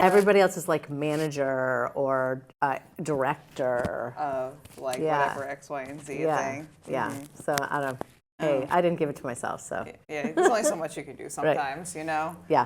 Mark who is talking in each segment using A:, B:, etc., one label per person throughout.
A: Everybody else is like manager or director.
B: Of whatever X, Y, and Z thing.
A: Yeah. So I don't. Hey, I didn't give it to myself, so.
B: Yeah, there's only so much you can do sometimes, you know?
A: Yeah.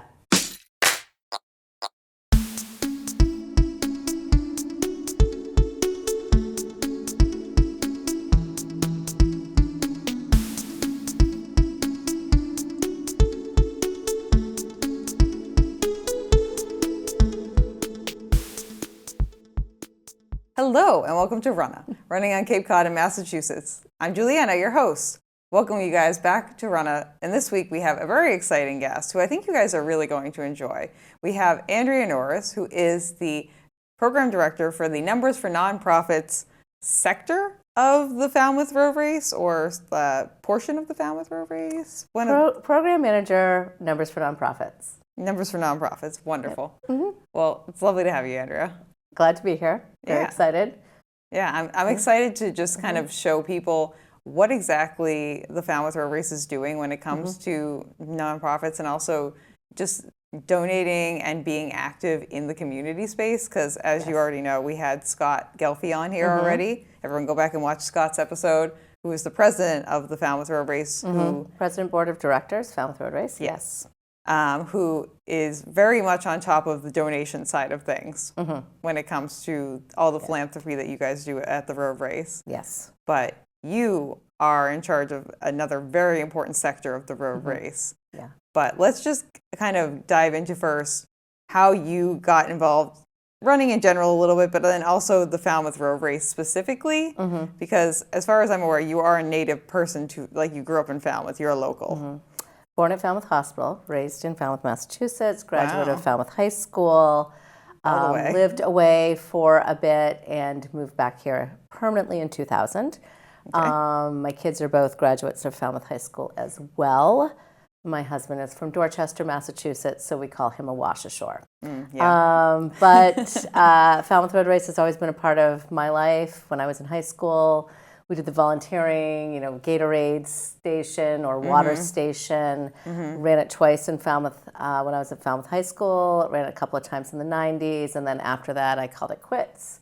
B: Hello, and welcome to Runnah, running on Cape Cod in Massachusetts. I'm Juliana, your host. Welcome you guys back to Runnah, and this week we have a very exciting guest who I think you guys are really going to enjoy. We have Andrea Norris, who is the program director for the Numbers for Nonprofits sector of the Falmouth Road Race, or portion of the Falmouth Road Race.
A: Program manager, Numbers for Nonprofits.
B: Numbers for Nonprofits, wonderful.
A: Yep. Mm-hmm.
B: Well, it's lovely to have you, Andrea.
A: Glad to be here. Very excited.
B: Yeah, I'm excited to just kind of show people what exactly the Falmouth Road Race is doing when it comes to nonprofits, and also just donating and being active in the community space. Because as you already know, we had Scott Gelfie on here already. Everyone go back and watch Scott's episode, who is the president of the Falmouth Road Race.
A: President, Board of Directors, Falmouth Road Race.
B: Yes. Who is very much on top of the donation side of things when it comes to all the philanthropy that you guys do at the road race.
A: Yes.
B: But you are in charge of another very important sector of the road race.
A: Yeah.
B: But let's just kind of dive into first how you got involved running in general a little bit, but then also the Falmouth Road Race specifically, because as far as I'm aware, you are a native person to, you grew up in Falmouth, you're a local.
A: Born at Falmouth Hospital, raised in Falmouth, Massachusetts, graduate of Falmouth High School, lived away for a bit and moved back here permanently in 2000. My kids are both graduates of Falmouth High School as well. My husband is from Dorchester, Massachusetts, so we call him a wash ashore. But Falmouth Road Race has always been a part of my life. When I was in high school, we did the volunteering, Gatorade station or water station. Ran it twice in Falmouth when I was at Falmouth High School. Ran it a couple of times in the 90s. And then after that, I called it quits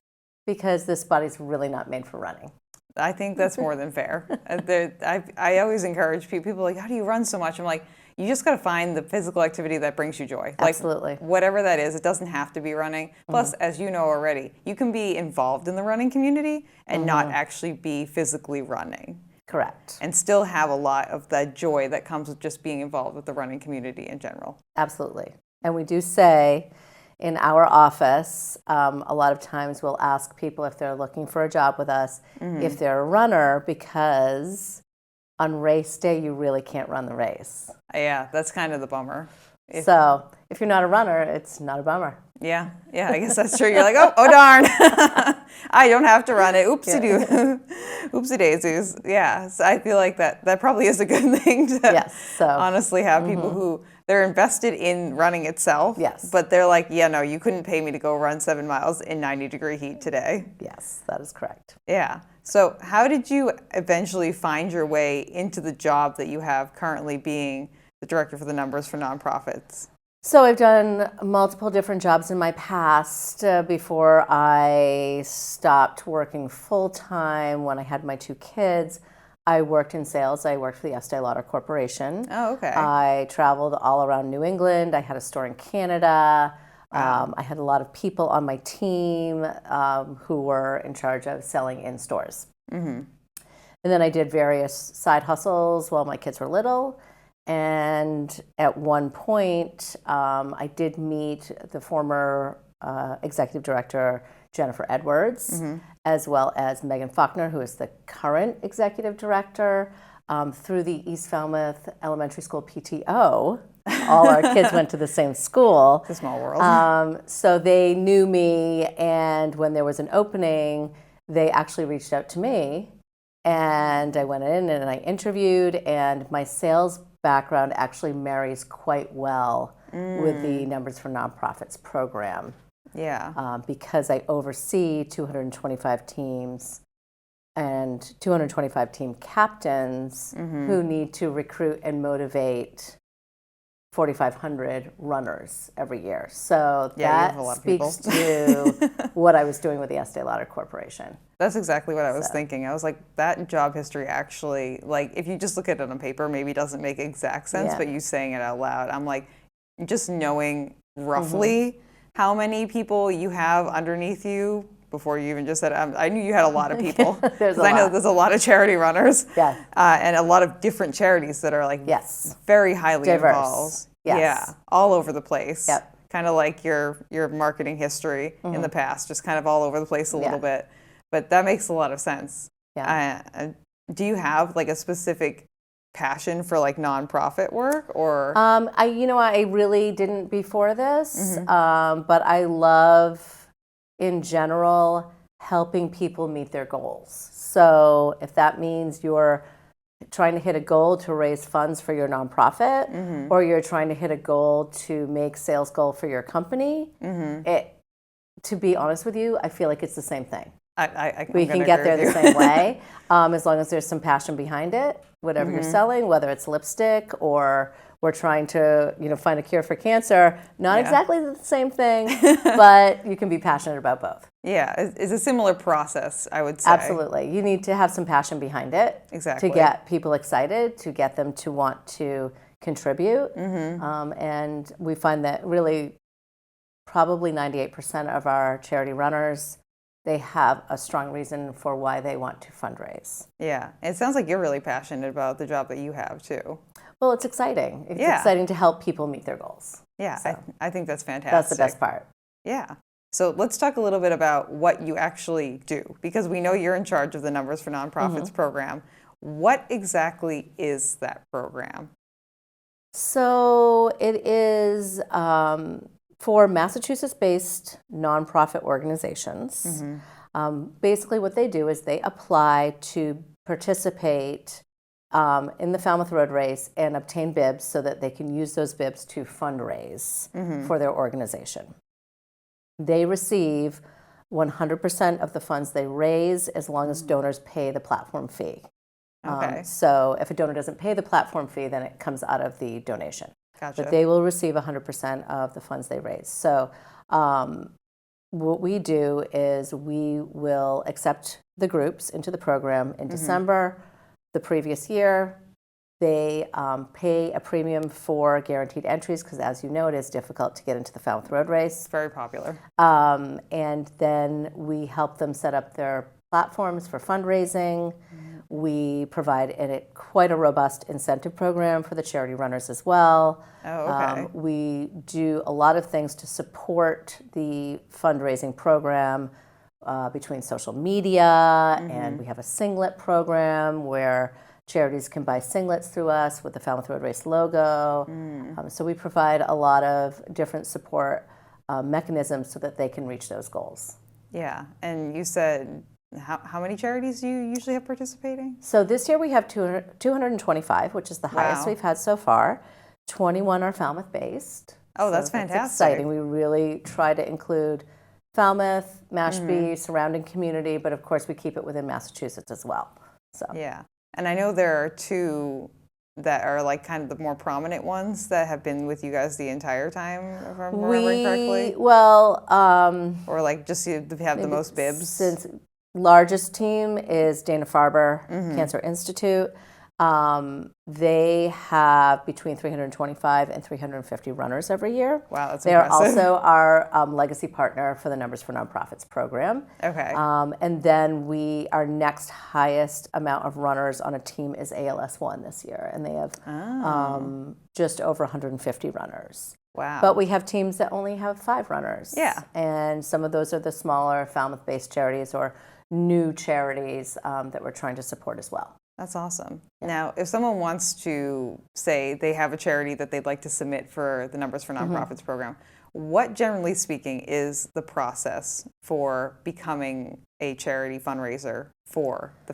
A: because this body's really not made for running.
B: I think that's more than fair. I always encourage people like, how do you run so much? I'm like, you just got to find the physical activity that brings you joy.
A: Absolutely.
B: Whatever that is, it doesn't have to be running. Plus, as you know already, you can be involved in the running community and not actually be physically running.
A: Correct.
B: And still have a lot of that joy that comes with just being involved with the running community in general.
A: Absolutely. And we do say in our office, a lot of times we'll ask people if they're looking for a job with us, if they're a runner, because on race day, you really can't run the race.
B: Yeah, that's kind of the bummer.
A: So if you're not a runner, it's not a bummer.
B: Yeah, I guess that's true. You're like, oh darn, I don't have to run it. Oopsie daisies. Yeah, so I feel like that probably is a good thing to honestly have people who they're invested in running itself.
A: Yes.
B: But they're like, yeah, no, you couldn't pay me to go run 7 miles in 90-degree heat today.
A: Yes, that is correct.
B: Yeah. So how did you eventually find your way into the job that you have currently, being the director for the Numbers for Nonprofits?
A: So I've done multiple different jobs in my past before I stopped working full-time when I had my 2 kids. I worked in sales. I worked for the Estee Lauder Corporation.
B: Oh, okay.
A: I traveled all around New England. I had a store in Canada. I had a lot of people on my team who were in charge of selling in stores. And then I did various side hustles while my kids were little. And at one point, I did meet the former executive director, Jennifer Edwards, as well as Megan Faulkner, who is the current executive director, through the East Falmouth Elementary School PTO. All our kids went to the same school.
B: It's a small world.
A: So they knew me, and when there was an opening, they actually reached out to me, and I went in and I interviewed, and my sales background actually marries quite well with the Numbers for Nonprofits program.
B: Yeah.
A: Because I oversee 225 teams and 225 team captains who need to recruit and motivate 4,500 runners every year. So
B: Yeah, you have a
A: that
B: lot of people.
A: speaks to what I was doing with the Estee Lauder Corporation.
B: That's exactly what I was thinking. I was like, that job history actually, like, if you just look at it on paper, maybe it doesn't make exact sense, but you saying it out loud, I'm like, just knowing roughly how many people you have underneath you before you even just said it, I knew you had a lot of people.
A: There's a
B: I know
A: lot.
B: there's a lot of charity runners.
A: Yes.
B: And a lot of different charities that are like very highly
A: Diverse.
B: Involved.
A: Yes.
B: Yeah, all over the place.
A: Yep.
B: Kind of like your marketing history in the past, just kind of all over the place a little bit. But that makes a lot of sense.
A: Yeah.
B: Do you have like a specific passion for like nonprofit work, or?
A: I really didn't before this, but I love, in general, helping people meet their goals. So if that means you're trying to hit a goal to raise funds for your nonprofit, or you're trying to hit a goal to make sales goal for your company, to be honest with you, I feel like it's the same thing. We can get there the same way, as long as there's some passion behind it. Whatever you're selling, whether it's lipstick or we're trying to, find a cure for cancer, not exactly the same thing, but you can be passionate about both.
B: Yeah, it's a similar process, I would say.
A: Absolutely. You need to have some passion behind it to get people excited, to get them to want to contribute. And we find that really probably 98% of our charity runners, they have a strong reason for why they want to fundraise.
B: Yeah, it sounds like you're really passionate about the job that you have too.
A: Well, it's exciting. It's exciting to help people meet their goals.
B: Yeah, so I think that's fantastic.
A: That's the best part.
B: Yeah. So let's talk a little bit about what you actually do, because we know you're in charge of the Numbers for Nonprofits program. What exactly is that program?
A: So it is for Massachusetts-based nonprofit organizations. Basically what they do is they apply to participate in the Falmouth Road Race and obtain bibs so that they can use those bibs to fundraise for their organization. They receive 100% of the funds they raise as long as donors pay the platform fee. So if a donor doesn't pay the platform fee, then it comes out of the donation.
B: Gotcha.
A: But they will receive 100% of the funds they raise. So what we do is we will accept the groups into the program in December. The previous year, they pay a premium for guaranteed entries because, as you know, it is difficult to get into the Falmouth Road Race.
B: It's very popular.
A: And then we help them set up their platforms for fundraising. We provide quite a robust incentive program for the charity runners as well. We do a lot of things to support the fundraising program between social media, and we have a singlet program where charities can buy singlets through us with the Falmouth Road Race logo. So we provide a lot of different support mechanisms so that they can reach those goals.
B: Yeah, and you said how many charities do you usually have participating?
A: So this year we have 225, which is the highest we've had so far. 21 are Falmouth-based.
B: Oh, that's fantastic.
A: That's exciting. We really try to include Falmouth, Mashpee, surrounding community, but of course we keep it within Massachusetts as well. So
B: yeah, and I know there are two that are like kind of the more prominent ones that have been with you guys the entire time, if I'm remembering correctly.
A: Well,
B: or like just you have the most bibs.
A: Since largest team is Dana-Farber Cancer Institute. They have between 325 and 350 runners every year.
B: Wow, that's
A: They're
B: impressive.
A: also our legacy partner for the Numbers for Nonprofits program.
B: Okay.
A: And then our next highest amount of runners on a team is ALS1 this year, and they have just over 150 runners.
B: Wow.
A: But we have teams that only have 5 runners.
B: Yeah.
A: And some of those are the smaller Falmouth-based charities or new charities that we're trying to support as well.
B: That's awesome. Now, if someone wants to say they have a charity that they'd like to submit for the Numbers for Nonprofits program, what, generally speaking, is the process for becoming a charity fundraiser for the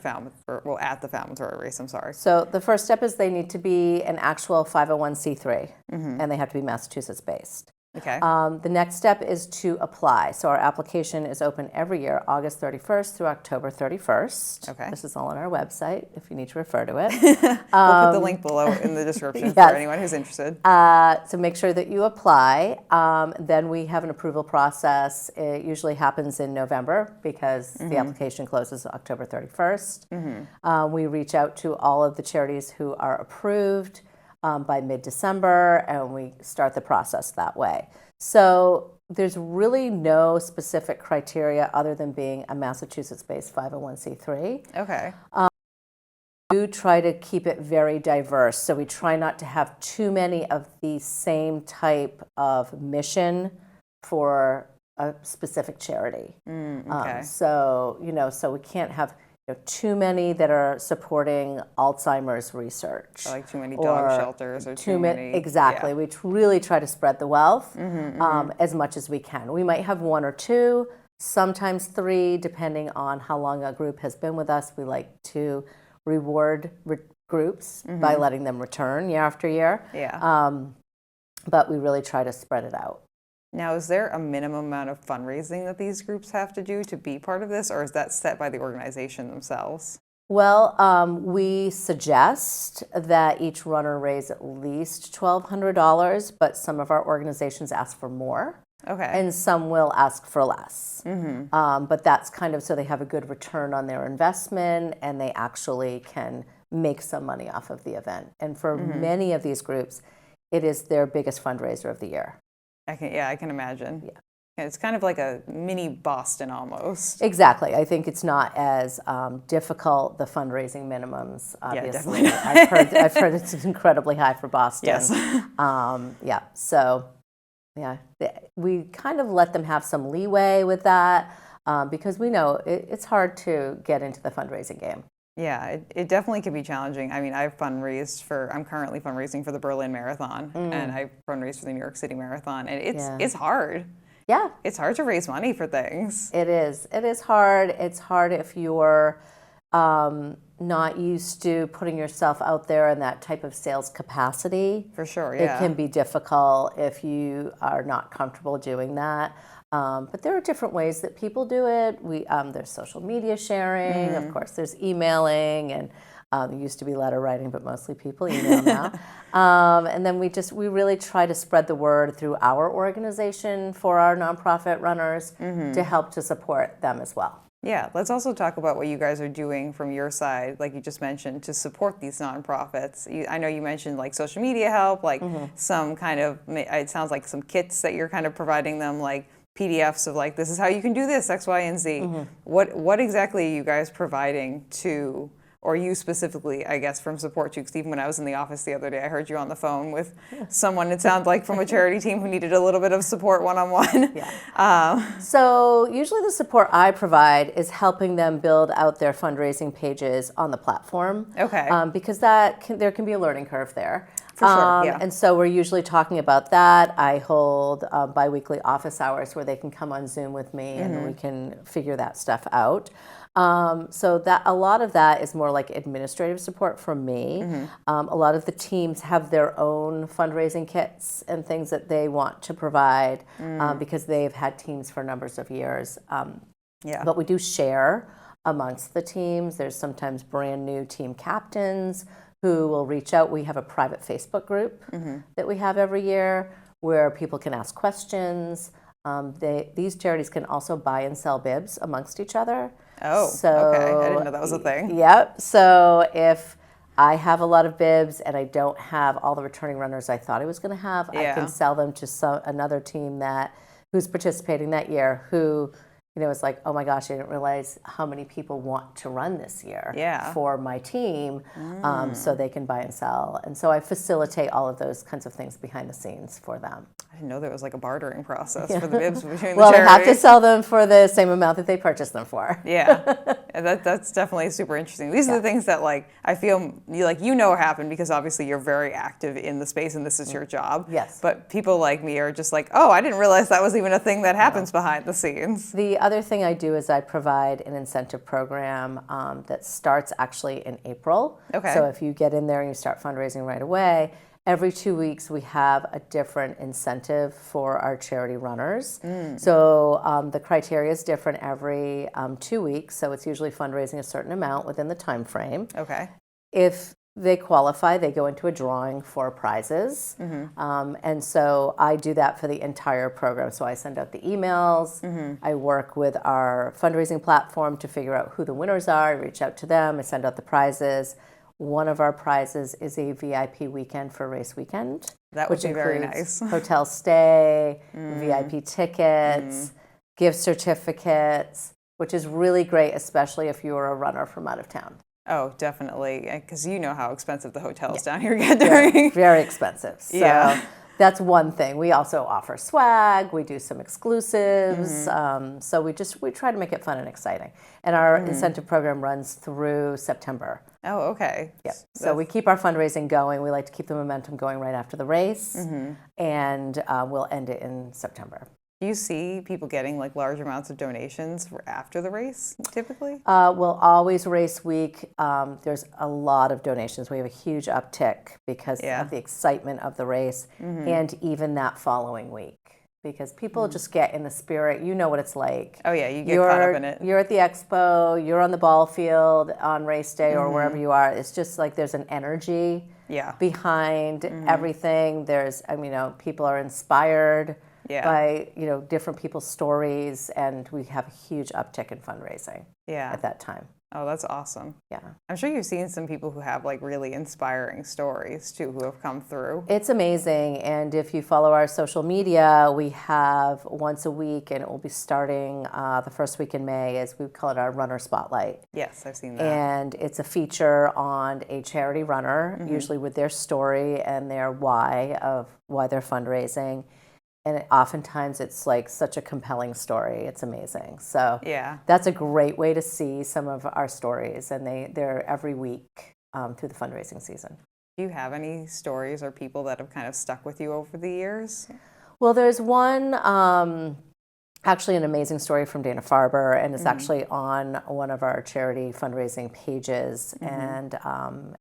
B: at the Falmouth Road Race? I'm sorry.
A: So the first step is they need to be an actual 501c3, and they have to be Massachusetts-based.
B: Okay.
A: The next step is to apply. So our application is open every year, August 31st through October 31st.
B: Okay.
A: This is all on our website if you need to refer to it.
B: We'll put the link below in the description for anyone who's interested.
A: So make sure that you apply. Then we have an approval process. It usually happens in November because the application closes October 31st. We reach out to all of the charities who are approved by mid-December, and we start the process that way. So there's really no specific criteria other than being a Massachusetts-based 501c3.
B: Okay.
A: We do try to keep it very diverse, so we try not to have too many of the same type of mission for a specific charity.
B: Okay.
A: So we can't have too many that are supporting Alzheimer's research.
B: Or like too many dog shelters or too many.
A: Exactly.
B: Yeah.
A: We really try to spread the wealth as much as we can. We might have 1 or 2, sometimes 3, depending on how long a group has been with us. We like to reward groups by letting them return year after year.
B: Yeah.
A: But we really try to spread it out.
B: Now, is there a minimum amount of fundraising that these groups have to do to be part of this, or is that set by the organization themselves?
A: Well, we suggest that each runner raise at least $1,200, but some of our organizations ask for more.
B: Okay.
A: And some will ask for less. But that's kind of so they have a good return on their investment and they actually can make some money off of the event. And for many of these groups, it is their biggest fundraiser of the year.
B: I can imagine.
A: Yeah.
B: It's kind of like a mini Boston almost.
A: Exactly. I think it's not as difficult, the fundraising minimums, obviously.
B: Yeah, definitely.
A: I've heard it's incredibly high for Boston.
B: Yes.
A: So we kind of let them have some leeway with that because we know it's hard to get into the fundraising game.
B: Yeah, it definitely can be challenging. I mean, I'm currently fundraising for the Berlin Marathon, and I fundraised for the New York City Marathon, and it's hard.
A: Yeah.
B: It's hard to raise money for things.
A: It is. It is hard. It's hard if you're not used to putting yourself out there in that type of sales capacity.
B: For sure, yeah.
A: It can be difficult if you are not comfortable doing that. But there are different ways that people do it. There's social media sharing, of course, there's emailing, and there used to be letter writing, but mostly people email now. And then we really try to spread the word through our organization for our nonprofit runners to help to support them as well.
B: Yeah, let's also talk about what you guys are doing from your side, like you just mentioned, to support these nonprofits. I know you mentioned like social media help, like some kind of, it sounds like some kits that you're kind of providing them, like PDFs of like, this is how you can do this, X, Y, and Z. What exactly are you guys providing to, or you specifically, I guess, from support to? Because even when I was in the office the other day, I heard you on the phone with someone, it sounds like, from a charity team who needed a little bit of support one-on-one.
A: So usually the support I provide is helping them build out their fundraising pages on the platform.
B: Okay.
A: Because there can be a learning curve there.
B: For sure, yeah.
A: And so we're usually talking about that. I hold biweekly office hours where they can come on Zoom with me and we can figure that stuff out. So that a lot of that is more like administrative support from me. A lot of the teams have their own fundraising kits and things that they want to provide because they've had teams for numbers of years. But we do share amongst the teams. There's sometimes brand new team captains who will reach out. We have a private Facebook group that we have every year where people can ask questions. These charities can also buy and sell bibs amongst each other.
B: Oh, okay. I didn't know that was a thing.
A: Yep. So if I have a lot of bibs and I don't have all the returning runners I thought I was going to have, I can sell them to another team who's participating that year who it's like, oh my gosh, I didn't realize how many people want to run this year for my team, so they can buy and sell. And so I facilitate all of those kinds of things behind the scenes for them.
B: I didn't know there was like a bartering process for the bibs between the charities.
A: Well, they have to sell them for the same amount that they purchased them for.
B: That's definitely super interesting. These are the things that like I feel happen because obviously you're very active in the space and this is your job.
A: Yes.
B: But people like me are just like, oh, I didn't realize that was even a thing that happens behind the scenes.
A: The other thing I do is I provide an incentive program that starts actually in April.
B: Okay.
A: So if you get in there and you start fundraising right away, every 2 weeks we have a different incentive for our charity runners. So the criteria is different every 2 weeks. So it's usually fundraising a certain amount within the time frame.
B: Okay.
A: If they qualify, they go into a drawing for prizes. And so I do that for the entire program. So I send out the emails. I work with our fundraising platform to figure out who the winners are. I reach out to them. I send out the prizes. One of our prizes is a VIP weekend for race weekend.
B: That would be very nice.
A: Hotel stay, VIP tickets, gift certificates, which is really great, especially if you're a runner from out of town.
B: Oh, definitely, because you know how expensive the hotels down here get during.
A: Very expensive. So that's one thing. We also offer swag. We do some exclusives. So we try to make it fun and exciting. And our incentive program runs through September.
B: Oh, okay.
A: Yep. So we keep our fundraising going. We like to keep the momentum going right after the race, and we'll end it in September.
B: Do you see people getting like large amounts of donations for after the race typically?
A: We'll always race week. There's a lot of donations. We have a huge uptick because of the excitement of the race, and even that following week. Because people just get in the spirit. You know what it's like.
B: Oh yeah, you get caught up in it.
A: You're at the expo, you're on the ball field on race day or wherever you are. It's just like there's an energy behind everything. There's, people are inspired by, different people's stories, and we have a huge uptick in fundraising at that time.
B: Oh, that's awesome.
A: Yeah.
B: I'm sure you've seen some people who have like really inspiring stories too, who have come through.
A: It's amazing. And if you follow our social media, we have once a week, and it will be starting the first week in May, as we call it our Runner Spotlight.
B: Yes, I've seen that.
A: And it's a feature on a charity runner, usually with their story and their why they're fundraising. And oftentimes it's like such a compelling story. It's amazing. So that's a great way to see some of our stories. And they're every week through the fundraising season.
B: Do you have any stories or people that have kind of stuck with you over the years?
A: Well, there's one, actually an amazing story from Dana-Farber, and it's actually on one of our charity fundraising pages. And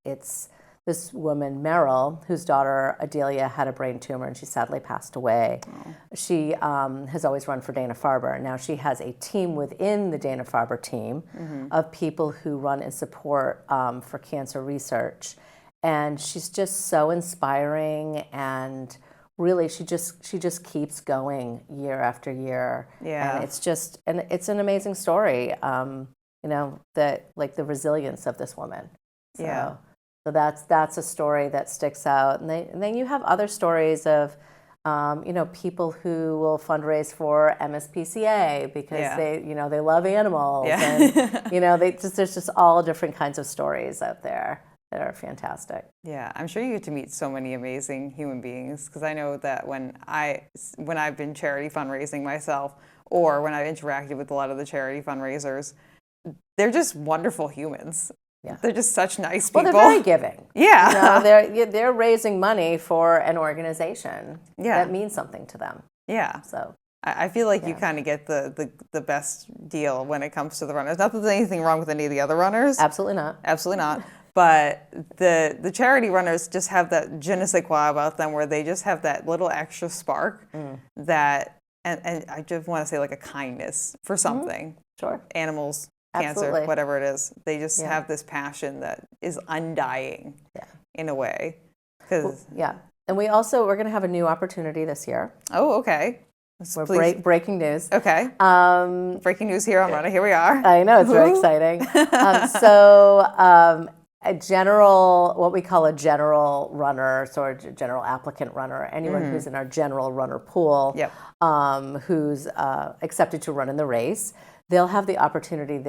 A: it's this woman, Meryl, whose daughter, Adelia, had a brain tumor, and she sadly passed away. She has always run for Dana-Farber. Now she has a team within the Dana-Farber team of people who run and support for cancer research. And she's just so inspiring, and really she just keeps going year after year. And it's an amazing story, that like the resilience of this woman. So that's a story that sticks out. And then you have other stories of, people who will fundraise for MSPCA because they love animals. And, there's just all different kinds of stories out there that are fantastic.
B: Yeah, I'm sure you get to meet so many amazing human beings, because I know that when I've been charity fundraising myself, or when I've interacted with a lot of the charity fundraisers, they're just wonderful humans. Yeah. They're just such nice people.
A: Well, they're very giving.
B: Yeah.
A: They're raising money for an organization that means something to them.
B: Yeah.
A: So
B: I feel like you kind of get the best deal when it comes to the runners. Not that there's anything wrong with any of the other runners.
A: Absolutely not.
B: Absolutely not. But the charity runners just have that je ne sais quoi about them, where they just have that little extra spark that, and I just want to say like a kindness for something.
A: Sure.
B: Animals, cancer, whatever it is. They just have this passion that is undying in a way.
A: And we're going to have a new opportunity this year.
B: Oh, okay.
A: Breaking news.
B: Okay. Breaking news here on Runnah. Here we are.
A: I know, it's very exciting. What we call a general runner, sort of general applicant runner, anyone who's in our general runner pool, who's accepted to run in the race, they'll have the opportunity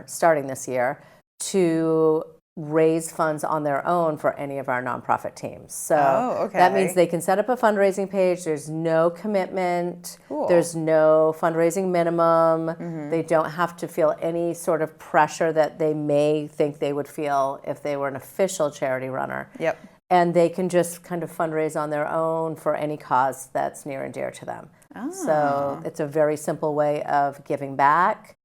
A: starting this year, to raise funds on their own for any of our nonprofit teams. So that means they can set up a fundraising page. There's no commitment. Cool. There's no fundraising minimum. They don't have to feel any sort of pressure that they may think they would feel if they were an official charity runner.
B: Yep.
A: And they can just kind of fundraise on their own for any cause that's near and dear to them. So it's a very simple way of giving back.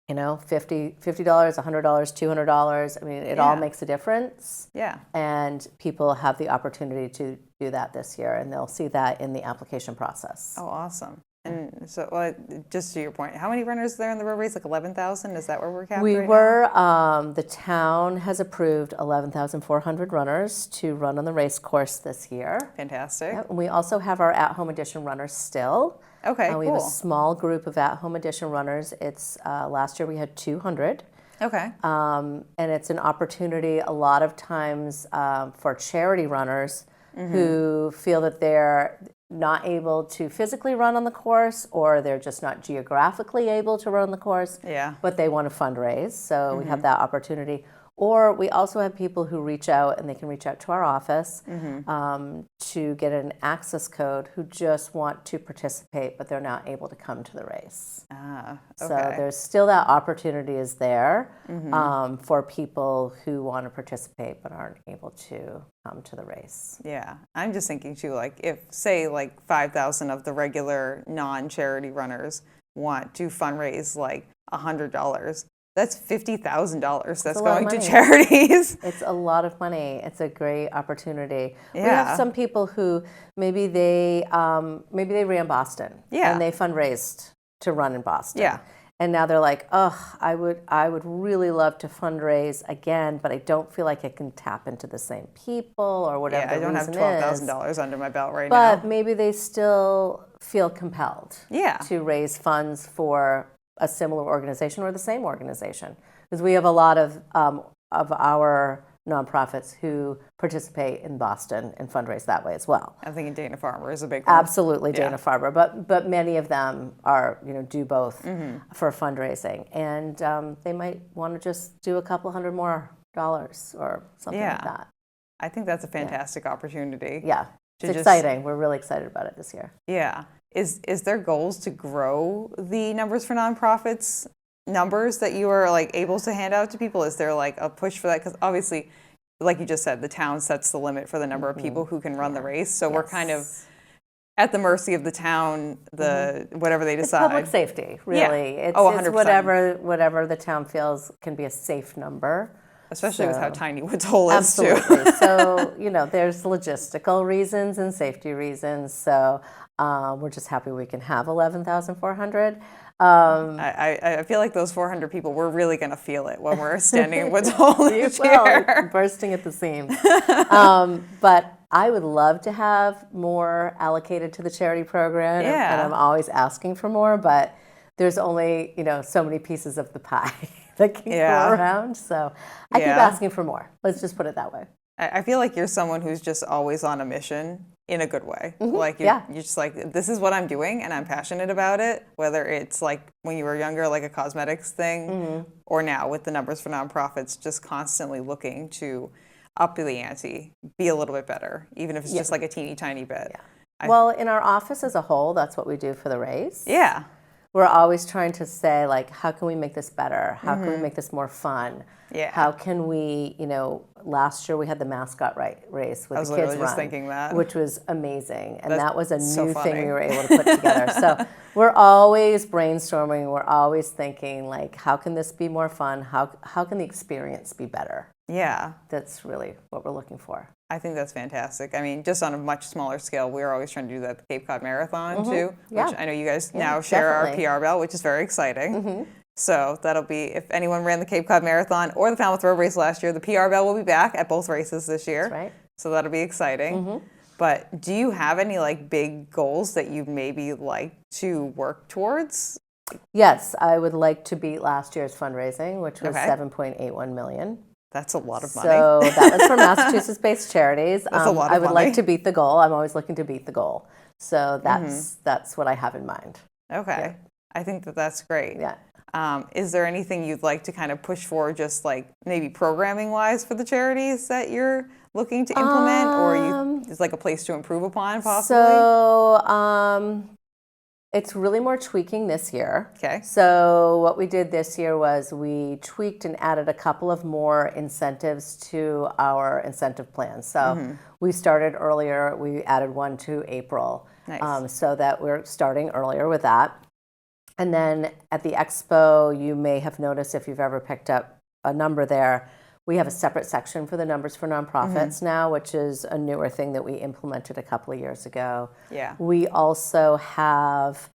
A: $50, $100, $200. I mean, it all makes a difference.
B: Yeah.
A: And people have the opportunity to do that this year, and they'll see that in the application process.
B: Oh, awesome. And so, just to your point, how many runners are there in the road race? Like 11,000? Is that where we're capped right
A: now? The town has approved 11,400 runners to run on the race course this year.
B: Fantastic.
A: Yep. And we also have our at-home edition runners still.
B: Okay,
A: We
B: cool.
A: have a small group of at-home edition runners. It's last year we had 200.
B: Okay.
A: And it's an opportunity a lot of times for charity runners who feel that they're not able to physically run on the course, or they're just not geographically able to run the course, but they want to fundraise. So we have that opportunity. Or we also have people who reach out, and they can reach out to our office to get an access code, who just want to participate, but they're not able to come to the race.
B: Okay.
A: So there's still that opportunity is there for people who want to participate but aren't able to come to the race.
B: Yeah. I'm just thinking too, like if say like 5,000 of the regular non-charity runners want to fundraise like $100, that's $50,000 that's going to charities.
A: It's a lot of money. It's a great opportunity. Yeah. We have some people who maybe they ran Boston and they fundraised to run in Boston.
B: Yeah.
A: And now they're like, I would really love to fundraise again, but I don't feel like I can tap into the same people or whatever.
B: Yeah, I don't have $12,000 under my belt right
A: now.
B: now.
A: But maybe they still feel compelled to raise funds for a similar organization or the same organization, because we have a lot of our nonprofits who participate in Boston and fundraise that way as well.
B: I'm thinking Dana-Farber is a big one.
A: Absolutely, Dana-Farber, but many of them are do both for fundraising, and they might want to just do a couple $100 more or something like that.
B: I think that's a fantastic opportunity.
A: Yeah, it's exciting. We're really excited about it this year.
B: Yeah. Is there goals to grow the numbers for nonprofits, numbers that you are like able to hand out to people? Is there like a push for that? Because obviously, like you just said, the town sets the limit for the number of people who can run the race. So we're kind of at the mercy of the town, whatever they decide.
A: It's public safety, really.
B: Yeah.
A: It's whatever the town feels can be a safe number.
B: Especially with how tiny Woods Hole is, too.
A: Absolutely. So, there's logistical reasons and safety reasons. So we're just happy we can have 11,400.
B: I feel like those 400 people, we're really going to feel it when we're standing in Woods Hole this year.
A: Bursting at the seams. But I would love to have more allocated to the charity program.
B: Yeah.
A: And I'm always asking for more, but there's only, so many pieces of the pie that can go around. So I keep asking for more. Let's just put it that way.
B: I feel like you're someone who's just always on a mission in a good way. Like you're just like, this is what I'm doing and I'm passionate about it, whether it's like when you were younger, like a cosmetics thing, or now with the numbers for nonprofits, just constantly looking to up the ante, be a little bit better, even if it's just like a teeny tiny bit.
A: Yeah. Well, in our office as a whole, that's what we do for the race.
B: Yeah.
A: We're always trying to say, like, how can we make this better? How can we make this more fun?
B: Yeah.
A: How can we, last year we had the mascot race with the kids
B: just thinking that.
A: which was amazing. And that was a
B: so
A: new
B: funny.
A: thing we were able to put together. So we're always brainstorming. We're always thinking, like, how can this be more fun? How can the experience be better?
B: Yeah.
A: That's really what we're looking for.
B: I think that's fantastic. I mean, just on a much smaller scale, we're always trying to do that at the Cape Cod Marathon too, which I know you guys now share our PR belt, which is very exciting. So that'll be, if anyone ran the Cape Cod Marathon or the Falmouth Road Race last year, the PR belt will be back at both races this year.
A: That's right.
B: So that'll be exciting. But do you have any like big goals that you'd maybe like to work towards?
A: Yes, I would like to beat last year's fundraising, which was $7.81 million.
B: That's a lot of money.
A: So that was for Massachusetts-based charities.
B: That's a lot of
A: I would
B: money.
A: like to beat the goal. I'm always looking to beat the goal. So that's what I have in mind.
B: Okay. I think that's great.
A: Yeah.
B: Is there anything you'd like to kind of push for, just like maybe programming-wise for the charities that you're looking to implement, or is like a place to improve upon possibly?
A: So it's really more tweaking this year.
B: Okay.
A: So what we did this year was we tweaked and added a couple of more incentives to our incentive plan. So we started earlier. We added one to April.
B: Nice.
A: So that we're starting earlier with that. And then at the expo, you may have noticed if you've ever picked up a number there, we have a separate section for the numbers for nonprofits now, which is a newer thing that we implemented a couple of years ago.
B: Yeah.
A: We also have,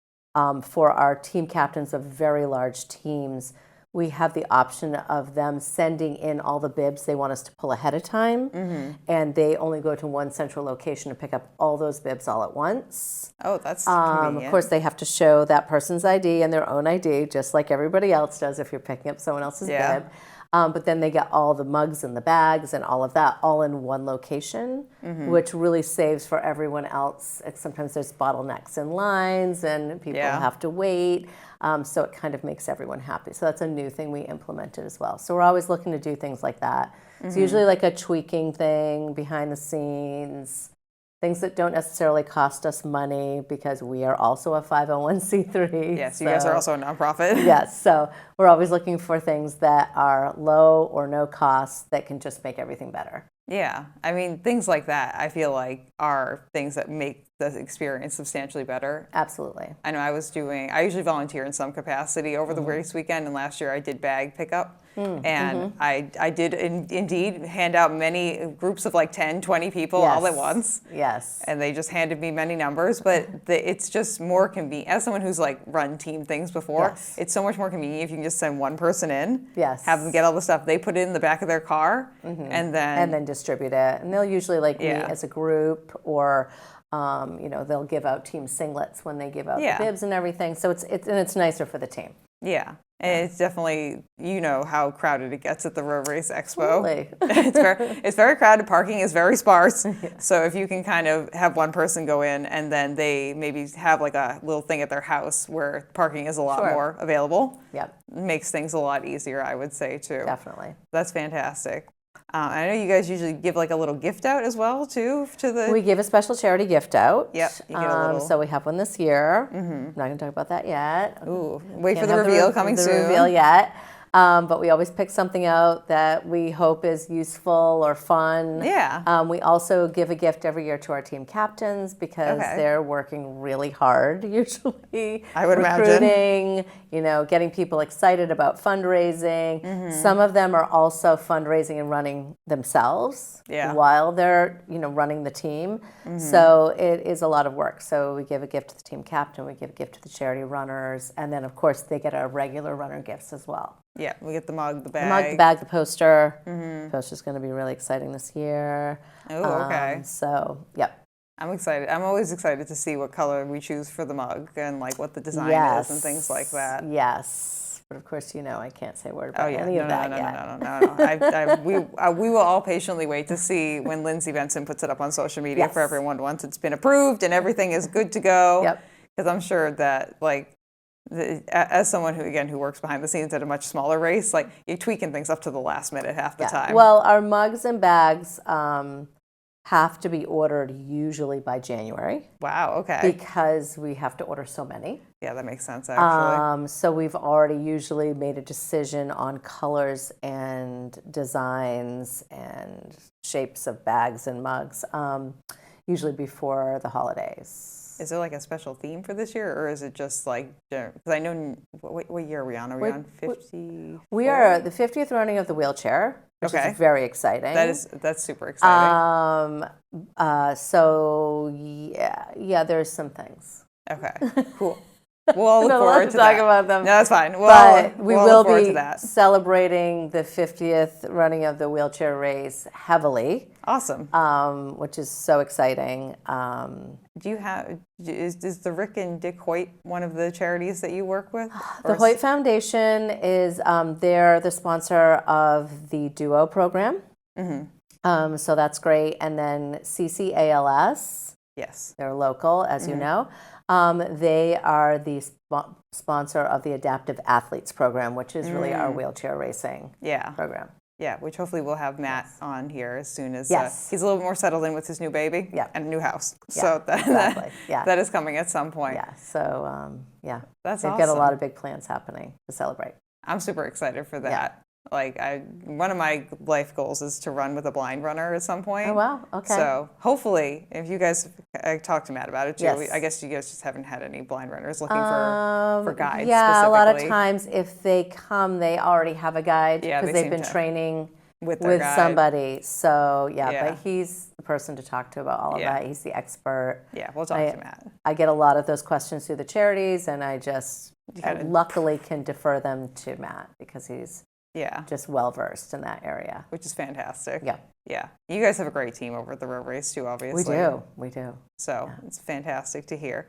A: for our team captains of very large teams, we have the option of them sending in all the bibs they want us to pull ahead of time, and they only go to one central location to pick up all those bibs all at once.
B: Oh, that's convenient.
A: Of course, they have to show that person's ID and their own ID, just like everybody else does if you're picking up someone else's bib. But then they get all the mugs and the bags and all of that all in one location, which really saves for everyone else. Sometimes there's bottlenecks in lines and people have to wait. So it kind of makes everyone happy. So that's a new thing we implemented as well. So we're always looking to do things like that. It's usually like a tweaking thing behind the scenes, things that don't necessarily cost us money because we are also a 501c3.
B: Yes, you guys are also a nonprofit.
A: Yes, so we're always looking for things that are low or no cost that can just make everything better.
B: Yeah, I mean, things like that, I feel like, are things that make the experience substantially better.
A: Absolutely.
B: I know I usually volunteer in some capacity over the race weekend, and last year I did bag pickup. And I did indeed hand out many groups of like 10, 20 people all at once.
A: Yes.
B: And they just handed me many numbers, but it's just more convenient. As someone who's like run team things before, it's so much more convenient if you can just send one person in, have them get all the stuff, they put it in the back of their car, and then distribute
A: it. And they'll usually like meet as a group, or they'll give out team singlets when they give out the bibs and everything. So it's nicer for the team.
B: Yeah. And it's definitely, how crowded it gets at the Road Race Expo.
A: Absolutely.
B: It's very crowded. Parking is very sparse. So if you can kind of have one person go in and then they maybe have like a little thing at their house where parking is a lot more available.
A: Yep.
B: Makes things a lot easier, I would say, too.
A: Definitely.
B: That's fantastic. I know you guys usually give like a little gift out as well, too, to the...
A: We give a special charity gift out.
B: Yep. You get a little...
A: So we have one this year. I'm not going to talk about that yet.
B: Ooh, wait for the reveal coming soon.
A: The reveal yet. But we always pick something out that we hope is useful or fun.
B: Yeah.
A: We also give a gift every year to our team captains because they're working really hard usually.
B: I would
A: imagine. Getting people excited about fundraising. Some of them are also fundraising and running themselves while they're, running the team. So it is a lot of work. So we give a gift to the team captain, we give a gift to the charity runners, and then of course they get our regular runner gifts as well.
B: Yeah, we get the mug, the bag.
A: The mug, the bag, the poster. The poster's going to be really exciting this year.
B: Oh, okay.
A: So, yep.
B: I'm excited. I'm always excited to see what color we choose for the mug and like what the design is and things like that.
A: Yes. But of course, I can't say a word about any of that yet.
B: No. We will all patiently wait to see when Lindsay Benson puts it up on social media for everyone once it's been approved and everything is good to go.
A: Yep.
B: Because I'm sure that as someone who works behind the scenes at a much smaller race, like you're tweaking things up to the last minute half the time.
A: Well, our mugs and bags have to be ordered usually by January.
B: Wow, okay.
A: Because we have to order so many.
B: Yeah, that makes sense, actually.
A: So we've already usually made a decision on colors and designs and shapes of bags and mugs, usually before the holidays.
B: Is there like a special theme for this year, or is it just like, because I know, what year are we on? Are we on 50?
A: We are the 50th running of the wheelchair, which is very exciting.
B: That's super exciting.
A: So there's some things.
B: Okay, cool. We'll all look forward to
A: talk about them.
B: No, that's fine.
A: We will be celebrating the 50th running of the wheelchair race heavily.
B: Awesome.
A: Which is so exciting.
B: Do you have, is the Rick and Dick Hoyt one of the charities that you work with?
A: The Hoyt Foundation is, they're the sponsor of the Duo program. So that's great. And then CCALS.
B: Yes.
A: They're local, as you know. They are the sponsor of the Adaptive Athletes program, which is really our wheelchair racing program.
B: Yeah, which hopefully we'll have Matt on here as soon as he's a little more settled in with his new baby and a new house. So that is coming at some point.
A: Yeah, so
B: that's awesome.
A: They've got a lot of big plans happening to celebrate.
B: I'm super excited for that. Like one of my life goals is to run with a blind runner at some point.
A: Oh, wow. Okay.
B: So hopefully, if you guys, I talked to Matt about it too.
A: Yes.
B: I guess you guys just haven't had any blind runners looking for guides.
A: Yeah, a lot of
B: specifically.
A: times if they come, they already have a guide
B: Yeah,
A: because
B: they
A: they've
B: seem
A: been
B: to.
A: training
B: With their
A: with
B: guide.
A: somebody. So
B: Yeah.
A: but he's the person to talk to about all of
B: Yeah.
A: that. He's the expert.
B: Yeah, we'll talk to Matt.
A: I get a lot of those questions through the charities, and I just luckily can defer them to Matt because he's
B: Yeah,
A: just well versed in that area.
B: which is fantastic.
A: Yeah.
B: Yeah. You guys have a great team over at the road race too, obviously.
A: We do.
B: So it's fantastic to hear.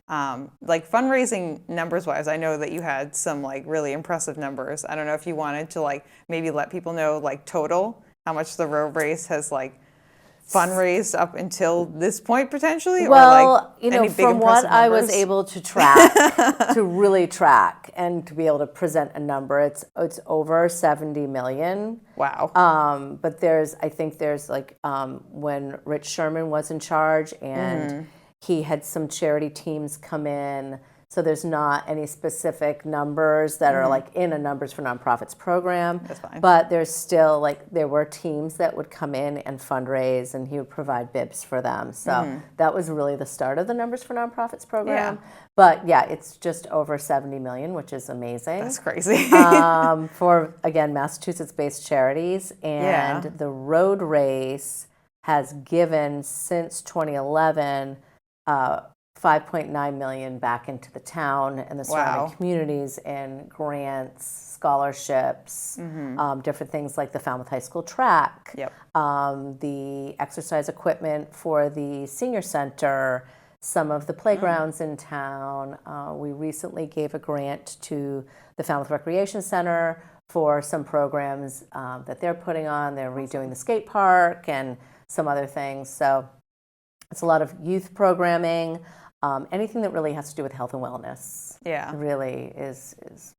B: Like fundraising numbers wise, I know that you had some like really impressive numbers. I don't know if you wanted to like maybe let people know like total how much the road race has like fundraised up until this point potentially,
A: Well,
B: or like any big
A: from what
B: impressive
A: I was
B: numbers?
A: able to track, to really track and to be able to present a number, it's over 70 million.
B: Wow.
A: But I think there's like when Rich Sherman was in charge and he had some charity teams come in. So there's not any specific numbers that are like in a Numbers for Nonprofits program.
B: That's fine.
A: But there's still there were teams that would come in and fundraise, and he would provide bibs for them. So that was really the start of the Numbers for Nonprofits program.
B: Yeah.
A: But yeah, it's just over 70 million, which is amazing.
B: That's crazy.
A: For, again, Massachusetts-based charities. And the road race has given, since 2011, 5.9 million back into the town and the surrounding communities in grants, scholarships, different things like the Falmouth High School track, the exercise equipment for the senior center, some of the playgrounds in town. We recently gave a grant to the Falmouth Recreation Center for some programs that they're putting on. They're redoing the skate park and some other things. So it's a lot of youth programming. Anything that really has to do with health and wellness really is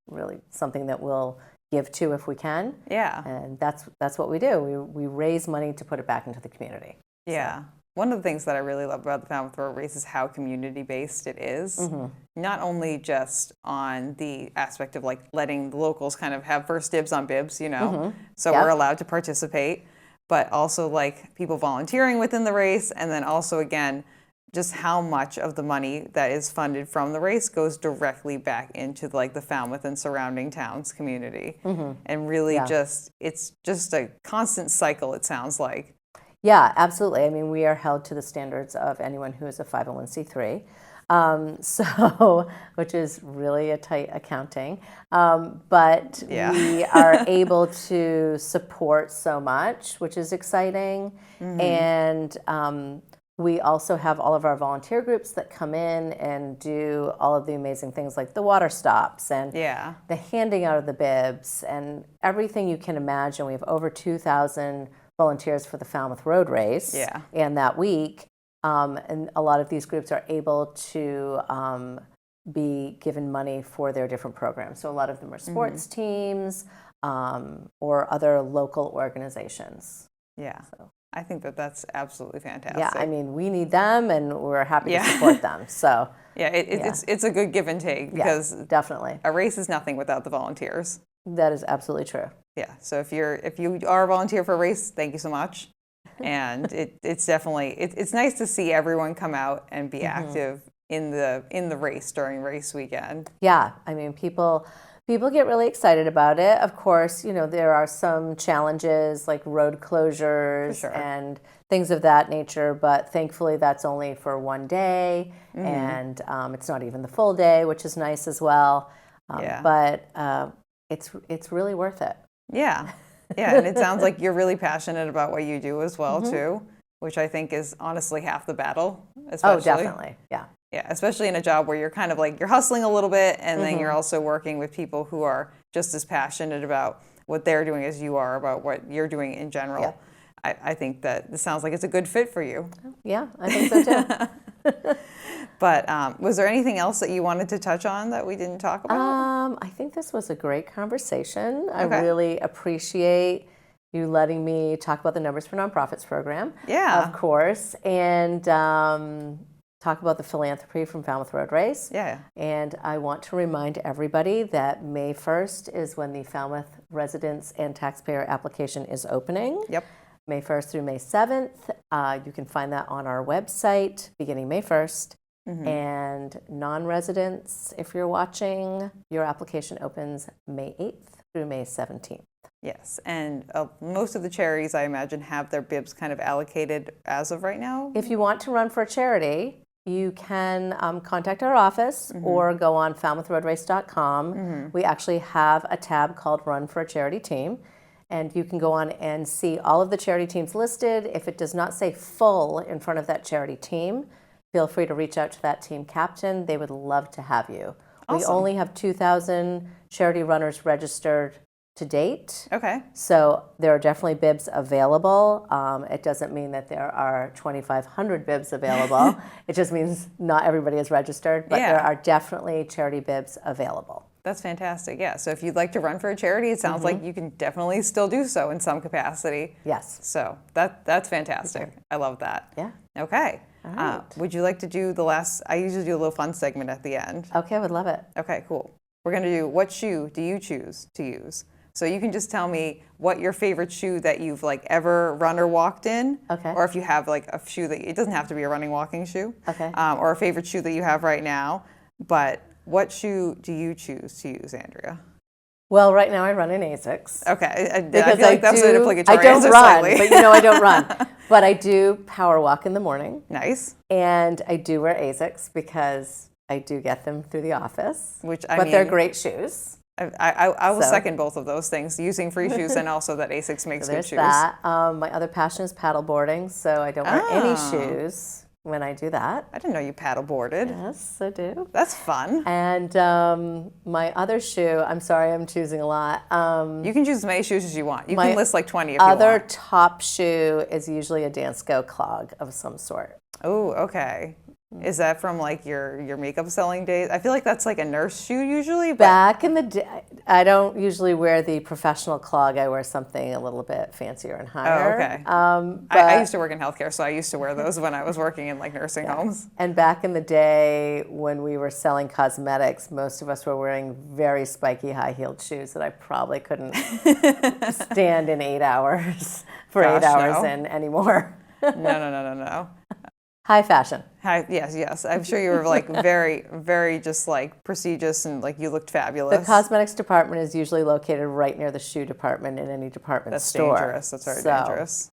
A: really something that we'll give to if we can. Yeah. And that's what we do. We raise money to put it back into the community.
B: Yeah. So. One of the things that I really love about the Falmouth Road Race is how community-based it is. Not only just on the aspect of like letting the locals kind of have first dibs on bibs, so we're allowed to participate, but also like people volunteering within the race, and then also, again, just how much of the money that is funded from the race goes directly back into like the Falmouth and surrounding towns community. And really it's just a constant cycle, it sounds like.
A: Yeah, absolutely. I mean, we are held to the standards of anyone who is a 501c3. Which is really a tight accounting. But we are able to support so much, which is exciting. And we also have all of our volunteer groups that come in and do all of the amazing things like the water stops and the handing out of the bibs and everything you can imagine. We have over 2,000 volunteers for the Falmouth Road Race and that week. And a lot of these groups are able to be given money for their different programs. So a lot of them are sports teams or other local organizations.
B: Yeah. So I think that's absolutely fantastic.
A: Yeah, I mean, we need them, and we're happy to support them. So
B: it's a good give and take because
A: definitely
B: a race is nothing without the volunteers.
A: That is absolutely true.
B: Yeah. So if you are a volunteer for a race, thank you so much. And it's definitely it's nice to see everyone come out and be active in the race during race weekend.
A: Yeah, I mean, people get really excited about it. Of course, there are some challenges like road closures and things of that nature, but thankfully that's only for one day, and it's not even the full day, which is nice as well. But it's really worth it.
B: Yeah. Yeah, and it sounds like you're really passionate about what you do as well too, which I think is honestly half the battle. Especially.
A: Oh, definitely. Yeah.
B: Yeah, especially in a job where you're kind of like you're hustling a little bit, and then you're also working with people who are just as passionate about what they're doing as you are about what you're doing in general. Yeah. I think that this sounds like it's a good fit for you.
A: Yeah, I think so too.
B: But was there anything else that you wanted to touch on that we didn't talk about?
A: I think this was a great conversation. I really appreciate you letting me talk about the Numbers for Nonprofits program.
B: Yeah.
A: Of course. And talk about the philanthropy from Falmouth Road Race.
B: Yeah.
A: And I want to remind everybody that May 1st is when the Falmouth residents and taxpayer application is opening.
B: Yep.
A: May 1st through May 7th. You can find that on our website beginning May 1st. And non-residents, if you're watching, your application opens May 8th through May 17th.
B: Yes, and most of the charities, I imagine, have their bibs kind of allocated as of right now.
A: If you want to run for a charity, you can contact our office or go on falmouthroadrace.com. We actually have a tab called Run for a Charity Team, and you can go on and see all of the charity teams listed. If it does not say full in front of that charity team, feel free to reach out to that team captain. They would love to have you.
B: Awesome.
A: We only have 2,000 charity runners registered to date.
B: Okay.
A: So there are definitely bibs available. It doesn't mean that there are 2,500 bibs available. It just means not everybody is registered, but there are definitely charity bibs available.
B: That's fantastic. Yeah. So if you'd like to run for a charity, it sounds like you can definitely still do so in some capacity.
A: Yes.
B: So that's fantastic. I love that.
A: Yeah.
B: Okay.
A: All right.
B: Would you like to do the last? I usually do a little fun segment at the end.
A: Okay, I would love it.
B: Okay, cool. We're going to do what shoe do you choose to use? So you can just tell me what your favorite shoe that you've like ever run or walked in.
A: Okay.
B: Or if you have like a shoe that, it doesn't have to be a running, walking shoe.
A: Okay.
B: Or a favorite shoe that you have right now. But what shoe do you choose to use, Andrea?
A: Well, right now I run in ASICs.
B: Okay. I
A: Because
B: feel like that was an obligatory
A: I don't
B: answer
A: run,
B: slightly.
A: but you know I don't run. But I do power walk in the morning.
B: Nice.
A: And I do wear ASICs because I do get them through the office.
B: But
A: they're great shoes.
B: I will second both of those things, using free shoes and also that ASICS makes good shoes.
A: There's that. My other passion is paddleboarding, so I don't wear any shoes when I do that.
B: I didn't know you paddleboarded.
A: Yes, I do.
B: That's fun.
A: And my other shoe, I'm sorry, I'm choosing a lot.
B: You can choose as many shoes as you want. You can list like 20 if you
A: other
B: want.
A: top shoe is usually a Dansko clog of some sort.
B: Oh, okay. Is that from like your makeup selling days? I feel like that's like a nurse shoe usually. But
A: Back in the day, I don't usually wear the professional clog. I wear something a little bit fancier and higher.
B: Oh, okay. I used to work in healthcare, so I used to wear those when I was working in like nursing homes.
A: And back in the day when we were selling cosmetics, most of us were wearing very spiky high-heeled shoes that I probably couldn't stand in 8 hours for 8 hours in anymore.
B: No.
A: High fashion.
B: Yes. I'm sure you were like very, very just like prestigious and like you looked fabulous.
A: The cosmetics department is usually located right near the shoe department in any department store.
B: Dangerous. That's very dangerous.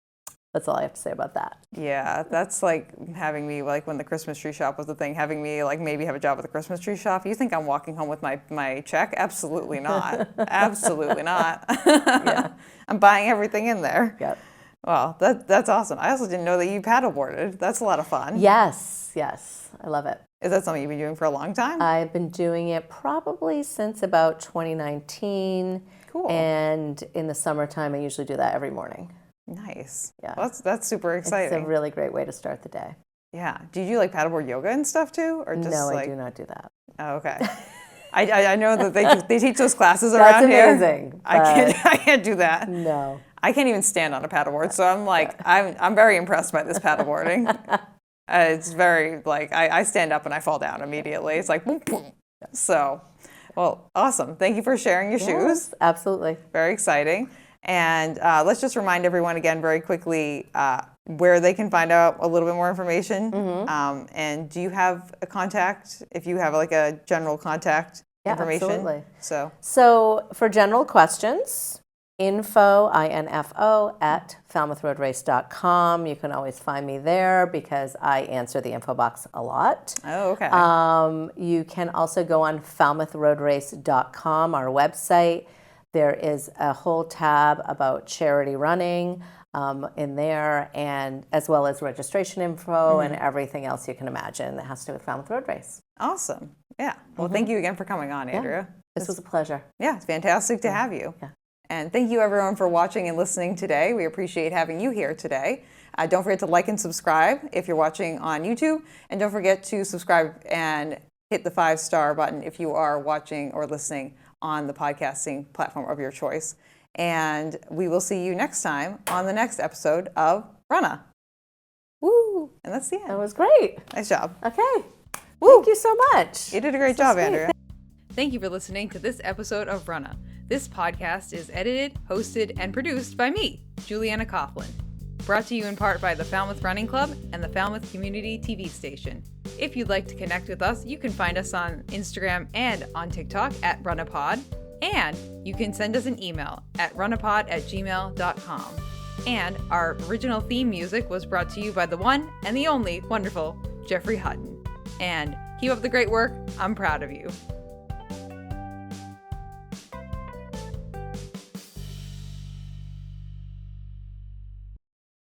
A: That's all I have to say about that.
B: Yeah, that's like having me, like when the Christmas tree shop was the thing, having me like maybe have a job at the Christmas tree shop. You think I'm walking home with my check? Absolutely not. Absolutely not.
A: Yeah.
B: I'm buying everything in there.
A: Yep.
B: Well, that's awesome. I also didn't know that you paddleboarded. That's a lot of fun.
A: Yes. I love it.
B: Is that something you've been doing for a long time?
A: I've been doing it probably since about 2019.
B: Cool.
A: And in the summertime, I usually do that every morning.
B: Nice.
A: Yeah.
B: Well, that's super exciting.
A: It's a really great way to start the day.
B: Yeah. Do you like paddleboard yoga and stuff too? Or just
A: No,
B: like...
A: I do not do that.
B: Oh, okay. I know that they teach those classes around here.
A: That's amazing.
B: I can't do that.
A: No.
B: I can't even stand on a paddleboard, so I'm like, I'm very impressed by this paddleboarding. It's very, like, I stand up and I fall down immediately. It's like, boom, boom. So, well, awesome. Thank you for sharing your shoes.
A: Absolutely.
B: Very exciting. And let's just remind everyone again very quickly where they can find out a little bit more information. And do you have a contact, if you have like a general contact information?
A: Absolutely.
B: So
A: for general questions, info at falmouthroadrace.com. You can always find me there because I answer the info box a lot.
B: Oh, okay.
A: You can also go on falmouthroadrace.com, our website. There is a whole tab about charity running in there, and as well as registration info and everything else you can imagine that has to do with Falmouth Road Race.
B: Awesome. Yeah. Well, thank you again for coming on, Andrea.
A: This was a pleasure.
B: Yeah, it's fantastic to have you.
A: Yeah.
B: And thank you everyone for watching and listening today. We appreciate having you here today. Don't forget to like and subscribe if you're watching on YouTube. And don't forget to subscribe and hit the 5-star button if you are watching or listening on the podcasting platform of your choice. And we will see you next time on the next episode of Runnah. Woo!
A: Woo.
B: And that's the
A: That
B: end.
A: was great.
B: Nice job.
A: Okay.
B: Woo.
A: Thank you so much.
B: You did a great job,
A: sweet.
B: Andrea. Thank you for listening to this episode of Runnah. This podcast is edited, hosted, and produced by me, Juliana Coughlin. Brought to you in part by the Falmouth Running Club and the Falmouth Community TV station. If you'd like to connect with us, you can find us on Instagram and on TikTok at RunnahPod. And you can send us an email at runnahpod@gmail.com. And our original theme music was brought to you by the one and the only wonderful Jeffrey Hutton. And keep up the great work. I'm proud of you.